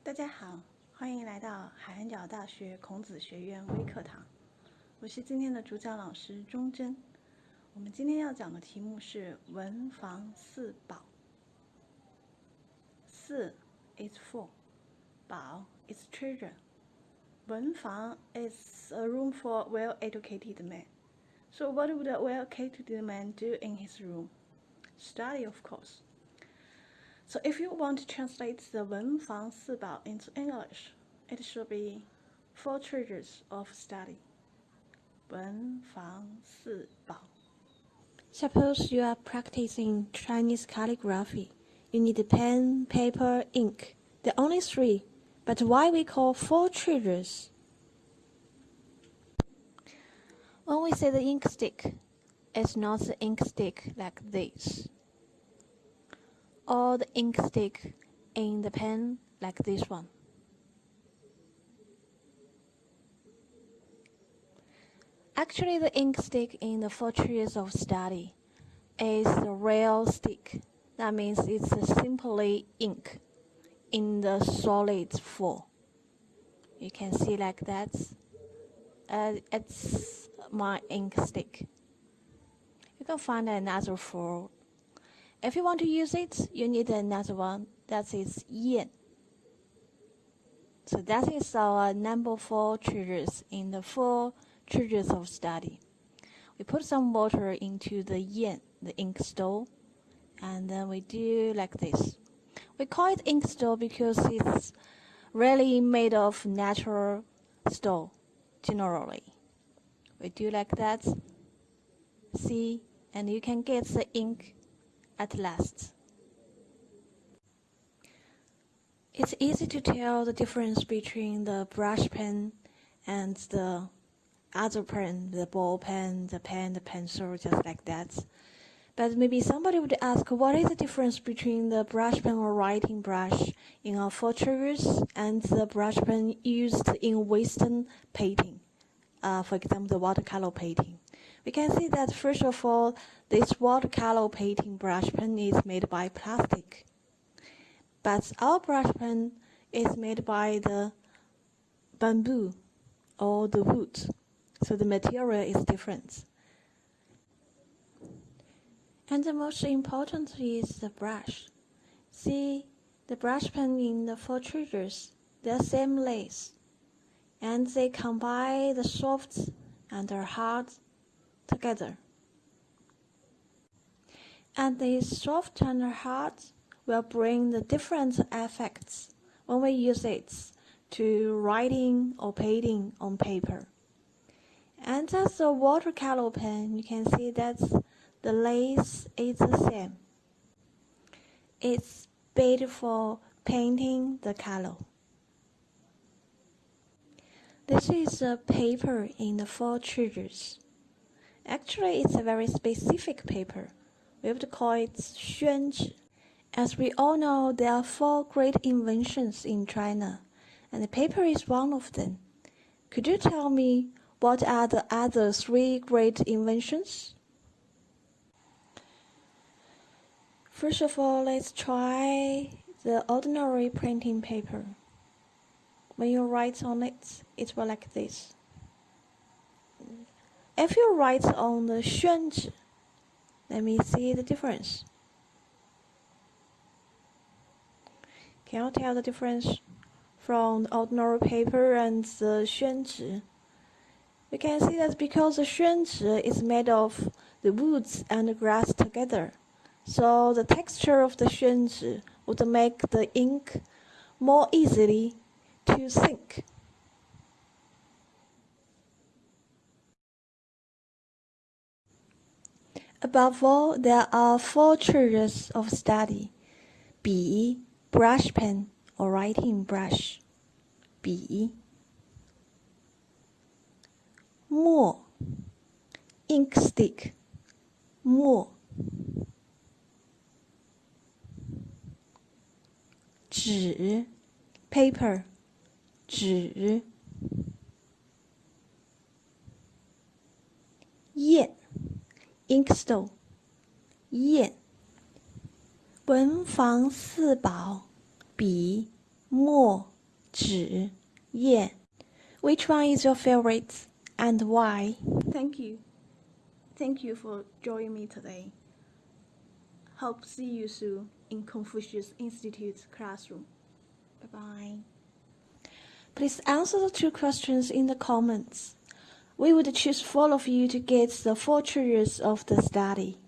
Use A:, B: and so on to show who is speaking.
A: 大家好，欢迎来到海南角大学孔子学院微课堂。我是今天的主讲老师钟真。我们今天要讲的题目是文房四宝。四 is four， 宝 is treasure。文房 is a room for well-educated men. So what would a well-educated man do in his room? Study, of course. So if you want to translate the 文房四宝 into English, it should be four treasures of study. 文房四宝.
B: Suppose you are practicing Chinese calligraphy. You need pen, paper, ink. There are only three, but why we call four treasures? When we say the ink stick, it's not the ink stick like this, or the ink stick in the pen like this one. Actually, the ink stick in the four treasures of study is the real stick. That means it's simply ink in the solid form. You can see like that. It's my ink stick. You can find another four. If you want to use it, you need another one. That is yen. So that is our number four treasures in the four treasures of study. We put some water into the yen, the ink stove, and then we do like this. We call it ink stove because it's really made of natural stone, generally. We do like that. See, and you can get the ink at last. It's easy to tell the difference between the brush pen and the other pen, the ball pen, the pencil, just like that. But maybe somebody would ask, what is the difference between the brush pen or writing brush in our four treasures and the brush pen used in Western painting? For example, the watercolor painting. We can see that first of all, this watercolor painting brush pen is made by plastic. But our brush pen is made by the bamboo or the wood. So the material is different. And the most important is the brush. See, the brush pen in the four treasures, they're same lace. And they combine the soft and the hard together. And the soft and the hard will bring the different effects when we use it to writing or painting on paper. And as a watercolor pen, you can see that the lace is the same. It's made for painting the color. This is a paper in the four treasures. Actually, it's a very specific paper. We have to call it 宣纸. As we all know, there are four great inventions in China, and the paper is one of them. Could you tell me what are the other three great inventions? First of all, let's try the ordinary printing paper. When you write on it, it will like this. If you write on the 宣纸, let me see the difference. Can you tell the difference from the ordinary paper and the 宣纸? We can see that because the 宣纸 is made of the woods and the grass together, so the texture of the 宣纸 would make the ink more easily to sink. Above all, there are four treasures of study: 笔, brush pen or writing brush, 笔; 墨, ink stick, 墨; 纸, paper, 纸; 砚, ink stone, 砚。文房四宝，笔、墨、纸、砚. Which one is your favorite and why?
A: Thank you. Thank you for joining me today. Hope see you soon in Confucius Institute's classroom. Bye-bye.
B: Please answer the 2 questions in the comments. We would choose 4 of you to get the 4 treasures of the study.